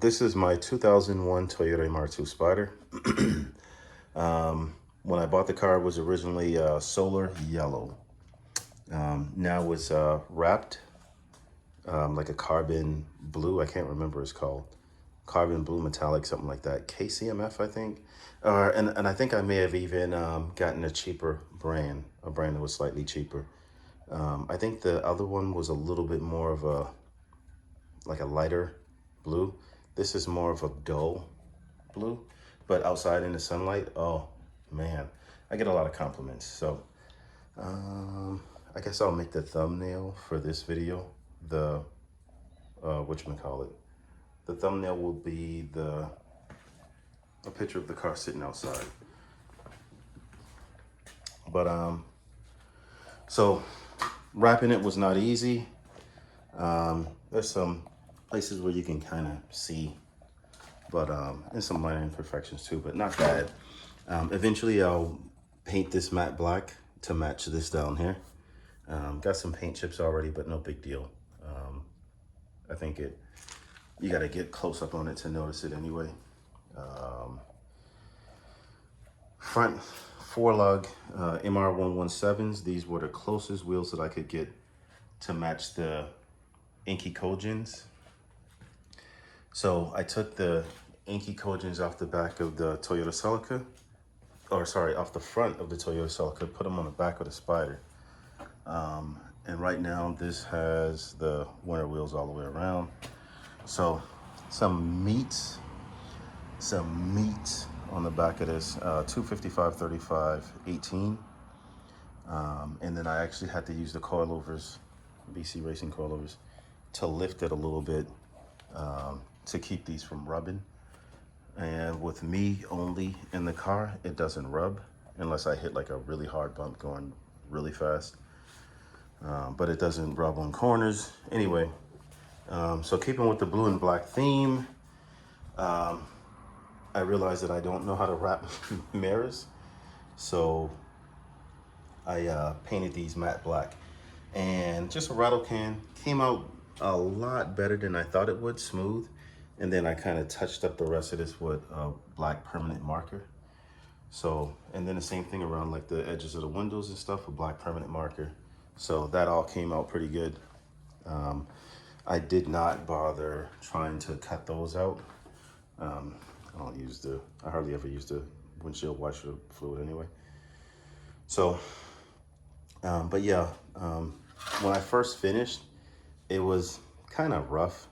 This is my 2001 Toyota MR2 Spyder. When I bought the car, it was originally solar yellow. Now it's wrapped like a carbon blue. I can't remember what it's called. Carbon blue metallic, something like that. KCMF, I think. And I think I may have even gotten a cheaper brand, a brand that was slightly cheaper. I think the other one was a little bit more of a, like a lighter blue. This is more of a dull blue, but outside in the sunlight, oh man, I get a lot of compliments. So I guess I'll make the thumbnail for this video, the whatchamacallit. The thumbnail will be a picture of the car sitting outside. But so wrapping it was not easy. There's some places where you can kind of see, but and some minor imperfections too, but not bad. Eventually I'll paint this matte black to match this down here. Got some paint chips already, but no big deal. I think you got to get close up on it to notice it anyway. Front four lug MR117s. These were the closest wheels that I could get to match the inky Kojins. So I took the inky Kojins off the back of the Toyota Celica, or sorry, off the front of the Toyota Celica, put them on the back of the Spyder. And right now this has the winter wheels all the way around. So some meat on the back of this, 255/35/18. And then I actually had to use the coilovers, BC Racing coilovers, to lift it a little bit to keep these from rubbing. And with me only in the car, it doesn't rub unless I hit like a really hard bump going really fast. But it doesn't rub on corners. Anyway, so keeping with the blue and black theme, I realized that I don't know how to wrap mirrors. So I painted these matte black, and just a rattle can. Came out a lot better than I thought it would, smooth. And then I kind of touched up the rest of this with a black permanent marker. So, and then the same thing around like the edges of the windows and stuff with black permanent marker. So that all came out pretty good. I did not bother trying to cut those out. I hardly ever use the windshield washer fluid anyway. So, but yeah, when I first finished, it was kind of rough.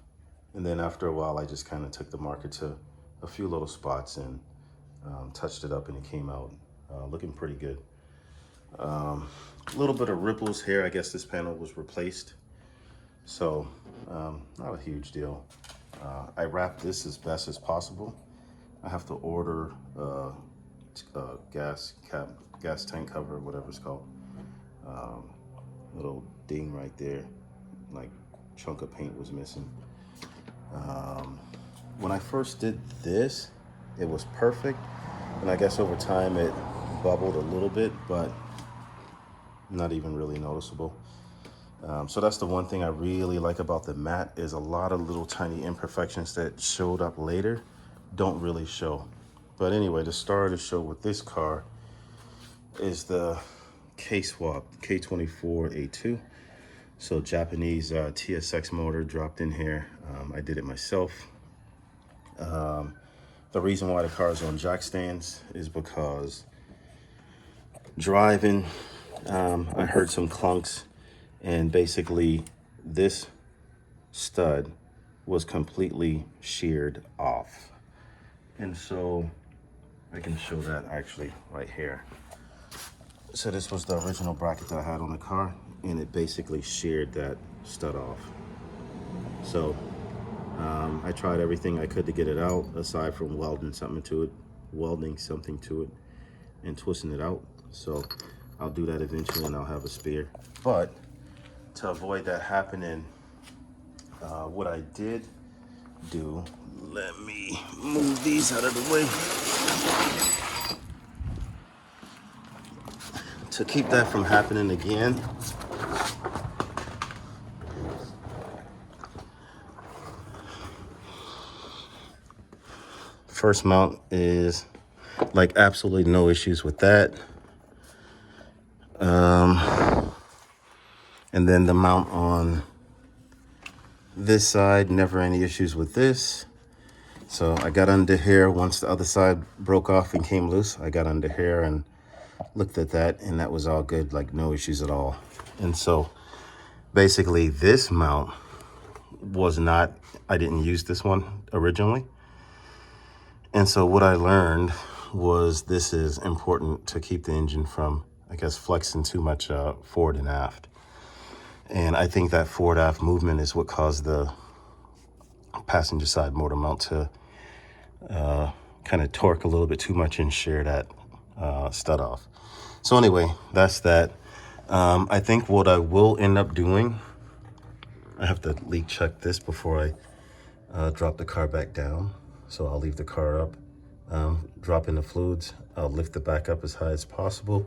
And then after a while, I just kind of took the marker to a few little spots and touched it up, and it came out looking pretty good. A little bit of ripples here. I guess this panel was replaced. So not a huge deal. I wrapped this as best as possible. I have to order gas tank cover, whatever it's called. Little ding right there, like chunk of paint was missing. When I first did this, it was perfect, and I guess over time it bubbled a little bit, but not even really noticeable. So that's the one thing I really like about the matte, is a lot of little tiny imperfections that showed up later don't really show. But anyway, the star of the show with this car is the Kswapped K24 A2. So Japanese TSX motor dropped in here. I did it myself. The reason why the car is on jack stands is because driving, I heard some clunks, and basically this stud was completely sheared off. And so I can show that actually right here. So this was the original bracket that I had on the car, and it basically sheared that stud off. So I tried everything I could to get it out, aside from welding something to it and twisting it out. So I'll do that eventually, and I'll have a spare. But to avoid that happening, what I did do, let me move these out of the way. To keep that from happening again, first mount is like absolutely no issues with that. And then the mount on this side, never any issues with this. So I got under here once the other side broke off and came loose. I got under here and looked at that, and that was all good, like no issues at all. And so basically this mount was not, I didn't use this one originally. And so what I learned was this is important to keep the engine from, I guess, flexing too much forward and aft. And I think that forward aft movement is what caused the passenger side motor mount to kind of torque a little bit too much and shear that stud off. So anyway, that's that. I think what I will end up doing, I have to leak check this before I drop the car back down. So I'll leave the car up, drop in the fluids. I'll lift it back up as high as possible.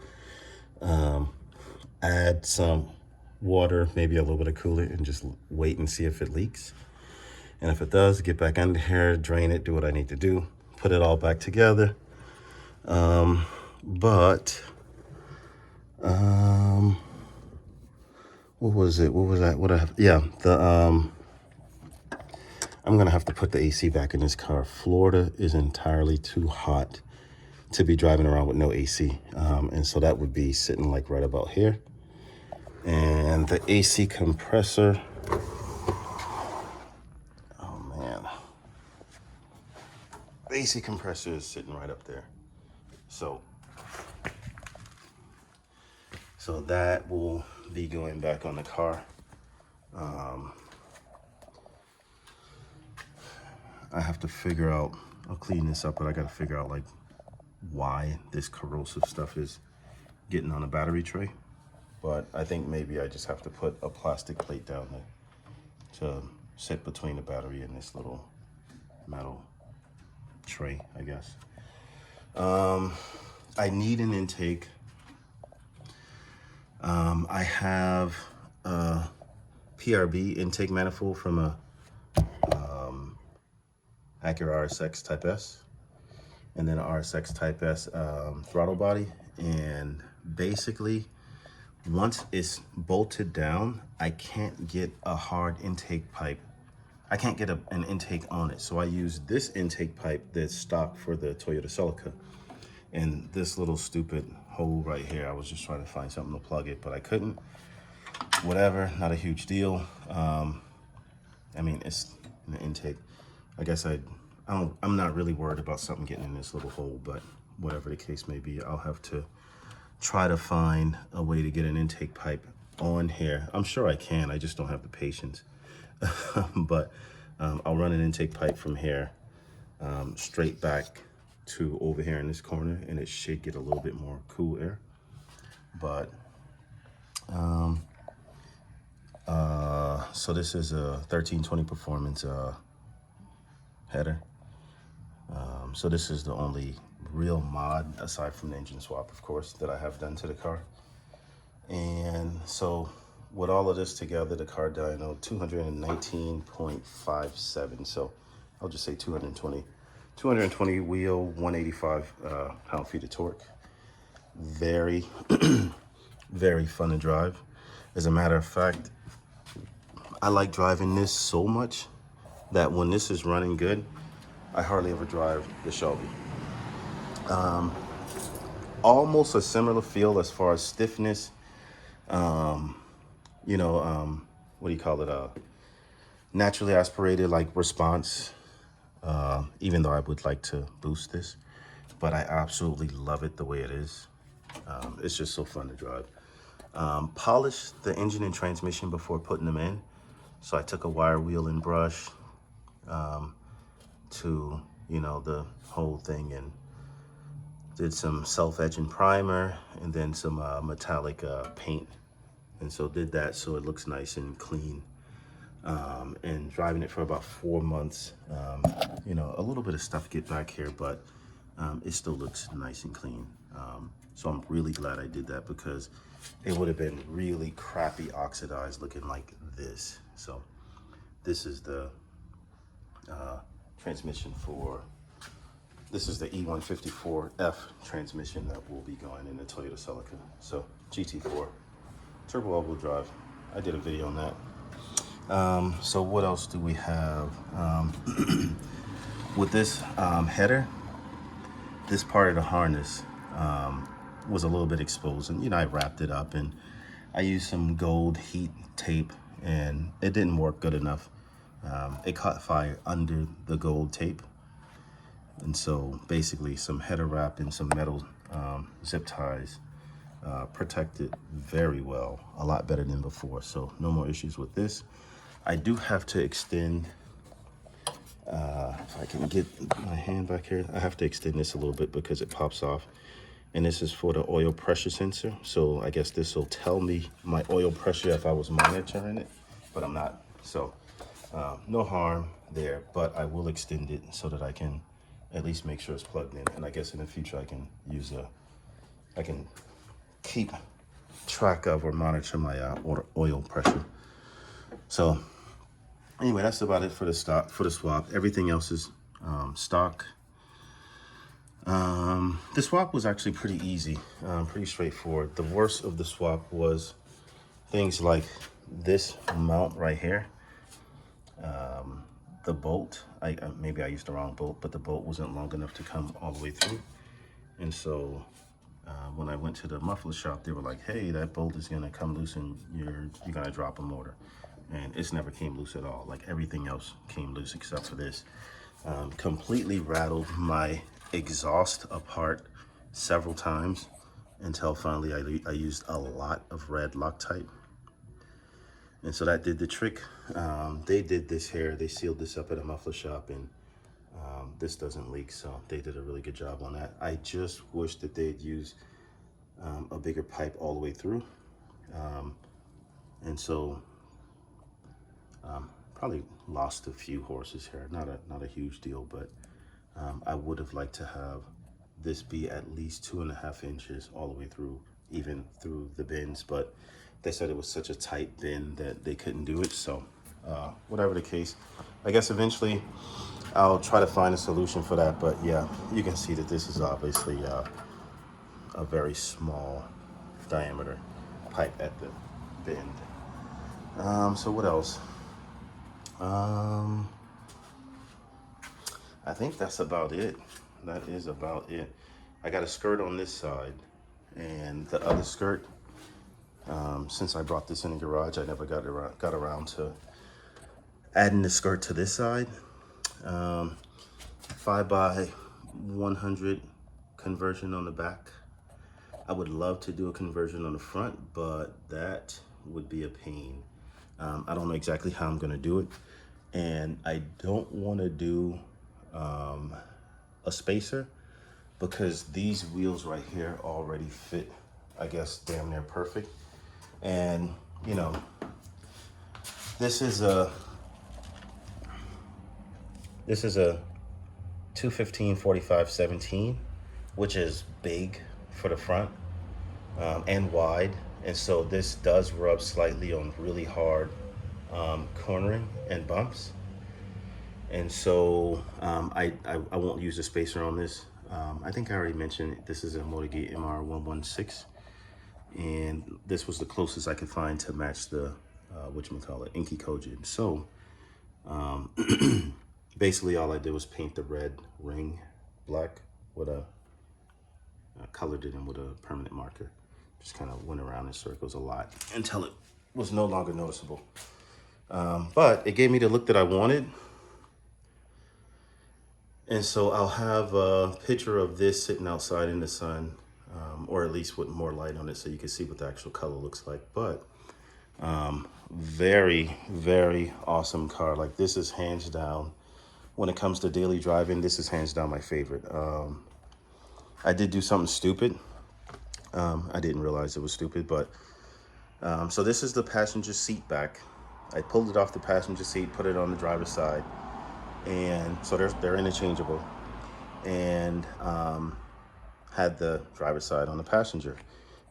Add some water, maybe a little bit of coolant, and just wait and see if it leaks. And if it does, get back under here, drain it, do what I need to do, put it all back together. What was it? What was that? What I have? Yeah, I'm gonna have to put the AC back in this car. Florida is entirely too hot to be driving around with no AC. And so that would be sitting like right about here. And the AC compressor, oh man, the AC compressor is sitting right up there. So that will be going back on the car. I have to figure out, I'll clean this up, but I got to figure out like why this corrosive stuff is getting on the battery tray. But I think maybe I just have to put a plastic plate down there to sit between the battery and this little metal tray, I guess. I need an intake. I have a PRB intake manifold from a Acura RSX Type S, and then an RSX Type S throttle body. And basically, once it's bolted down, I can't get a hard intake pipe. I can't get an intake on it. So I use this intake pipe that's stock for the Toyota Celica. And this little stupid hole right here, I was just trying to find something to plug it, but I couldn't. Whatever, not a huge deal. I mean, it's an intake. I guess I'm not really worried about something getting in this little hole, but whatever the case may be, I'll have to try to find a way to get an intake pipe on here. I'm sure I can, I just don't have the patience. But I'll run an intake pipe from here straight back to over here in this corner, and it should get a little bit more cool air. But so this is a 1320 Performance header. So this is the only real mod, aside from the engine swap, of course, that I have done to the car. And so with all of this together, the car dyno 219.57. So I'll just say 220 wheel, 185 pound-feet of torque. Very, very fun to drive. As a matter of fact, I like driving this so much that when this is running good, I hardly ever drive the Shelby. Almost a similar feel as far as stiffness. What do you call it? Naturally aspirated, like response. Even though I would like to boost this, but I absolutely love it the way it is. It's just so fun to drive. Polish the engine and transmission before putting them in. So I took a wire wheel and brush to, the whole thing, and did some self-etching primer and then some metallic paint. And so did that so it looks nice and clean. And driving it for about 4 months, a little bit of stuff get back here, but it still looks nice and clean. So I'm really glad I did that, because it would have been really crappy oxidized looking like this. So this is the transmission for This is the E154F transmission that will be going in the Toyota Celica. So GT4, turbo all-wheel drive. I did a video on that. So what else do we have? With this header, this part of the harness was a little bit exposed, and I wrapped it up, and I used some gold heat tape, and it didn't work good enough. It caught fire under the gold tape, and so basically some header wrap and some metal zip ties protected very well, a lot better than before. So no more issues with this. I do have to extend, if I can get my hand back here, I have to extend this a little bit because it pops off. And this is for the oil pressure sensor. So I guess this will tell me my oil pressure if I was monitoring it, but I'm not. So no harm there, but I will extend it so that I can at least make sure it's plugged in. And I guess in the future I can use I can keep track of or monitor my oil pressure. So anyway, that's about it for the swap. Everything else is stock. The swap was actually pretty easy, pretty straightforward. The worst of the swap was things like this mount right here. The bolt, maybe I used the wrong bolt, but the bolt wasn't long enough to come all the way through. And so when I went to the muffler shop, they were like, hey, that bolt is gonna come loose and you're gonna drop a motor. And it's never came loose at all. Like everything else came loose except for this. Completely rattled my exhaust apart several times until finally I used a lot of red Loctite. And so that did the trick. They did this here. They sealed this up at a muffler shop, and this doesn't leak, so they did a really good job on that. I just wish that they'd use a bigger pipe all the way through. And so probably lost a few horses here. Not a huge deal, but I would have liked to have this be at least 2.5 inches all the way through, even through the bins, but they said it was such a tight bin that they couldn't do it. So whatever the case, I guess eventually I'll try to find a solution for that. But yeah, you can see that this is obviously a very small diameter pipe at the bend. So what else? I think that's about it. That is about it. I got a skirt on this side, and the other skirt, since I brought this in the garage, I never got around to adding the skirt to this side. 5x100 conversion on the back. I would love to do a conversion on the front, but that would be a pain. I don't know exactly how I'm gonna do it, and I don't want to do a spacer because these wheels right here already fit, I guess, damn near perfect. And this is a 215/45/17, which is big for the front and wide, and so this does rub slightly on really hard cornering and bumps. And so I won't use a spacer on this. I think I already mentioned this is a Kswapped MR2 and this was the closest I could find to match the Inky Kojin. So basically all I did was paint the red ring black with colored it in with a permanent marker. Just kind of went around in circles a lot until it was no longer noticeable. But it gave me the look that I wanted. And so I'll have a picture of this sitting outside in the sun, or at least with more light on it so you can see what the actual color looks like. But very, very awesome car. Like, this is hands down, when it comes to daily driving, this is hands down my favorite. I did do something stupid. I didn't realize it was stupid, but so this is the passenger seat back. I pulled it off the passenger seat, put it on the driver's side. And so they're interchangeable, and had the driver's side on the passenger.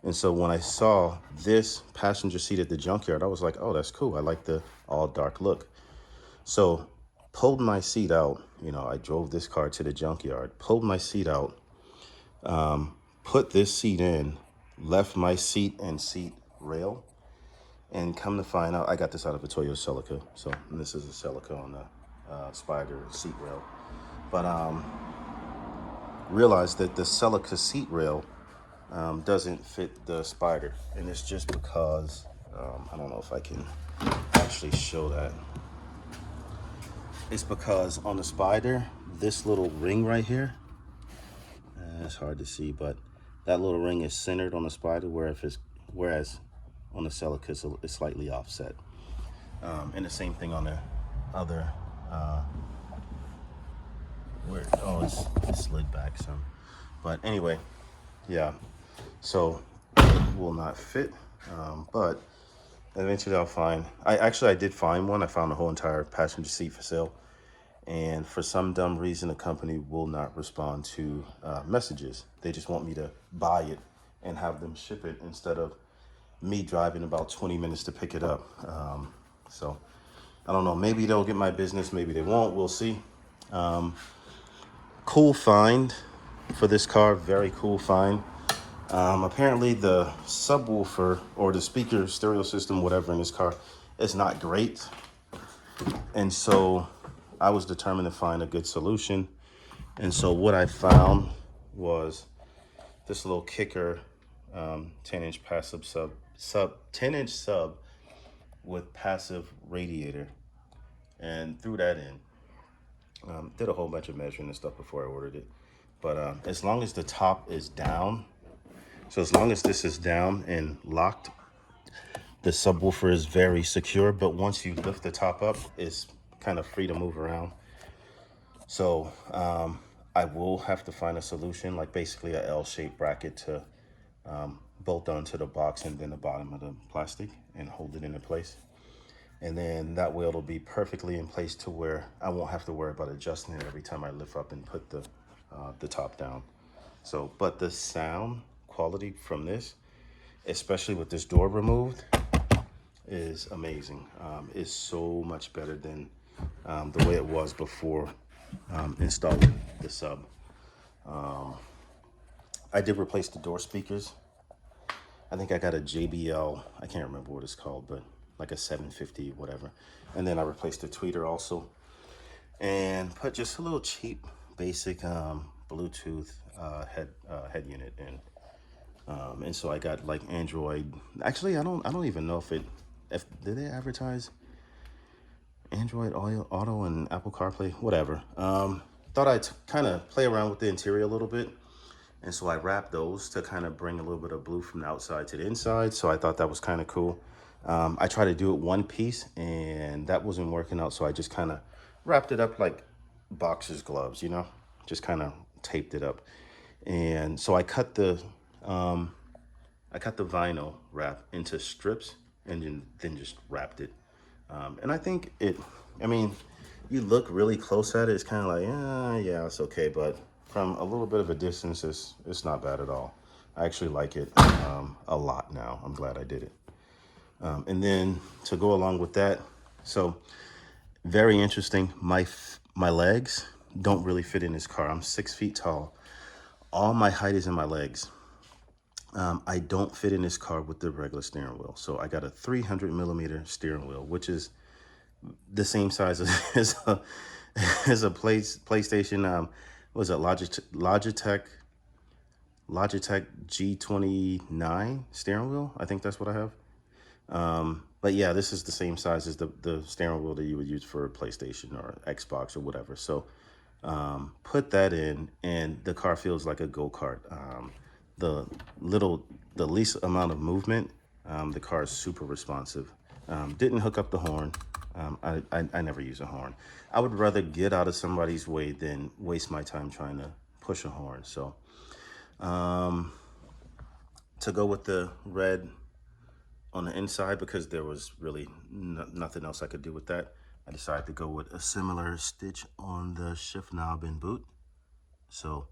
And so when I saw this passenger seat at the junkyard, I was like, oh, that's cool. I like the all dark look. So pulled my seat out You know, I drove this car to the junkyard, pulled my seat out, put this seat in, left my seat and seat rail, and come to find out, I got this out of a Toyota Celica. So this is a Celica on the Spyder seat rail. But realized that the Celica seat rail doesn't fit the Spyder. And it's just because, I don't know if I can actually show that. It's because on the Spyder, this little ring right here, it's hard to see, but that little ring is centered on the Spyder, whereas on the Celica it's slightly offset. And the same thing on the other, it's slid back some. But anyway, yeah, so it will not fit, but eventually I'll find, I did find one. I found the whole entire passenger seat for sale. And for some dumb reason, the company will not respond to messages. They just want me to buy it and have them ship it instead of me driving about 20 minutes to pick it up. So I don't know, maybe they'll get my business, maybe they won't, we'll see. Cool find for this car, very cool find. Apparently the subwoofer or the speaker stereo system, whatever in this car, is not great. And so I was determined to find a good solution. And so what I found was this little kicker, 10-inch passive sub 10-inch sub with passive radiator, and threw that in. Did a whole bunch of measuring and stuff before I ordered it. But as long as the top is down, so as long as this is down and locked, the subwoofer is very secure. But once you lift the top up, it's kind of free to move around. So I will have to find a solution, like basically a L-shaped bracket to bolt onto the box and then the bottom of the plastic and hold it into place. And then that way it'll be perfectly in place to where I won't have to worry about adjusting it every time I lift up and put the top down. So, but the sound quality from this, especially with this door removed, is amazing. It's so much better than the way it was before installing the sub. I did replace the door speakers. I think I got a JBL, I can't remember what it's called, but like a 750, whatever. And then I replaced the tweeter also. And put just a little cheap, basic Bluetooth head unit in. And so I got like Android. Actually, I don't even know if did they advertise Android Auto and Apple CarPlay, whatever. Thought I'd kind of play around with the interior a little bit. And so I wrapped those to kind of bring a little bit of blue from the outside to the inside. So I thought that was kind of cool. I tried to do it one piece and that wasn't working out. So I just kind of wrapped it up like boxer's gloves, you know, just kind of taped it up. And so I cut the vinyl wrap into strips and then just wrapped it. And I think I mean, you look really close at it, it's kind of like, yeah, it's okay. But from a little bit of a distance, it's not bad at all. I actually like it a lot now. I'm glad I did it. And then to go along with that, so very interesting. My legs don't really fit in this car. I'm 6 feet tall. All my height is in my legs. I don't fit in this car with the regular steering wheel. So I got a 300mm steering wheel, which is the same size as a PlayStation. What was it, Logitech G29 steering wheel? I think that's what I have. But yeah, this is the same size as the steering wheel that you would use for a PlayStation or Xbox or whatever. So put that in, and the car feels like a go-kart. The least amount of movement, the car is super responsive. Didn't hook up the horn. I never use a horn. I would rather get out of somebody's way than waste my time trying to push a horn. So to go with the red on the inside, because there was really nothing else I could do with that, I decided to go with a similar stitch on the shift knob and boot. So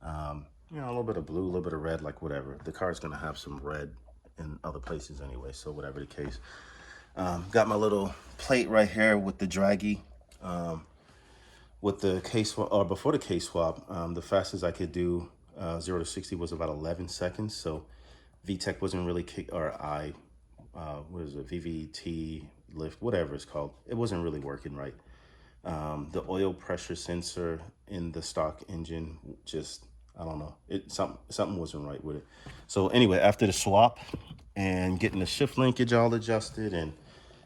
you know, a little bit of blue, a little bit of red, like whatever. The car's gonna have some red in other places anyway, so whatever the case. Got my little plate right here with the draggy with the K-swap, or before the K-swap, the fastest I could do 0 to 60 was about 11 seconds. So VTEC wasn't really what is it, VVT lift, whatever it's called. It wasn't really working right. The oil pressure sensor in the stock engine, just, I don't know, something wasn't right with it. So anyway, after the swap and getting the shift linkage all adjusted and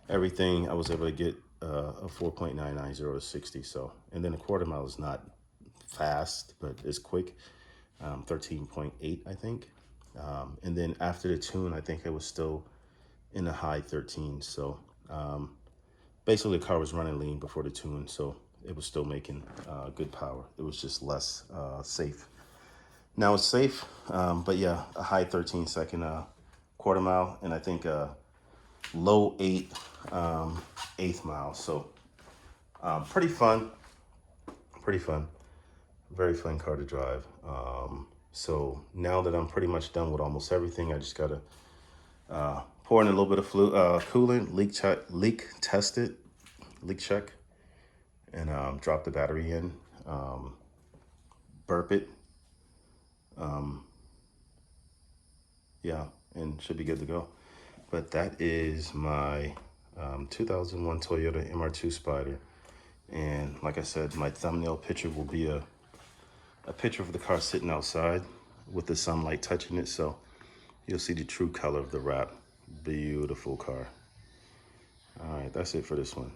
everything, I was able to get a 4.990 to 60. So, and then a quarter mile is not fast, but it's quick. 13.8, I think. And then after the tune, I think it was still in the high 13s. So basically the car was running lean before the tune, so it was still making good power. It was just less safe. Now it's safe, but yeah, a high 13-second quarter mile, and I think low 8 eighth mile. So pretty fun, very fun car to drive. So now that I'm pretty much done with almost everything, I just gotta pour in a little bit of coolant, leak test it, leak check, and drop the battery in, burp it, yeah, and should be good to go. But that is my 2001 Toyota MR2 Spyder. And like I said, my thumbnail picture will be a picture of the car sitting outside with the sunlight touching it. So you'll see the true color of the wrap. Beautiful car. All right, that's it for this one.